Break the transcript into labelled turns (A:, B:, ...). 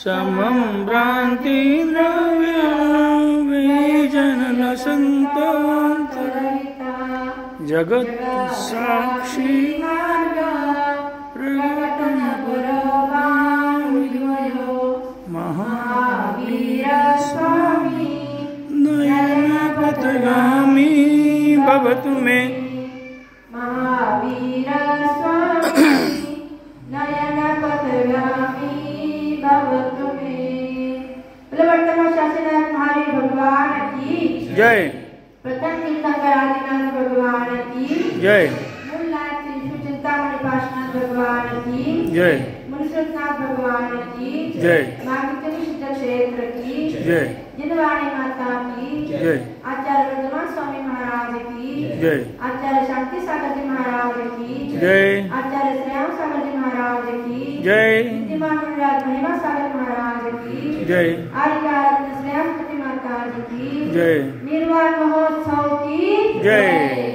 A: समं भ्रांति द्रव्यजनन संतंतरहिता जगत साक्षी प्रकटन पुरोगामियो महावीर स्वामी नयन पथगामी भवतु मे महावीर स्वामी नयन पथगामी वर्तमान शासनाथ महावीर भगवान की
B: जय।
A: प्रथम तीर्थंकर आदिनाथ भगवान की
B: जय।
A: मूलनाथ श्री चिंतामणि पार्श्वनाथ भगवान की
B: जय।
A: मुनिनाथ भगवान की
B: जय।
A: मार्गदर्शन सिद्ध क्षेत्र की
B: जय।
A: जिनवाणी माता की
B: जय।
A: आचार्य वर्धमान स्वामी महाराज की
B: जय।
A: आचार्य शांति सागर जी महाराज की
B: जय।
A: आचार्य श्याम सागर जी महाराज की
B: जय।
A: विद्यमान महिमा सागर महाराज की
B: जय।
A: आर्य श्यामपति माता जी की
B: जय।
A: निर्वाण महोत्सव की
B: जय।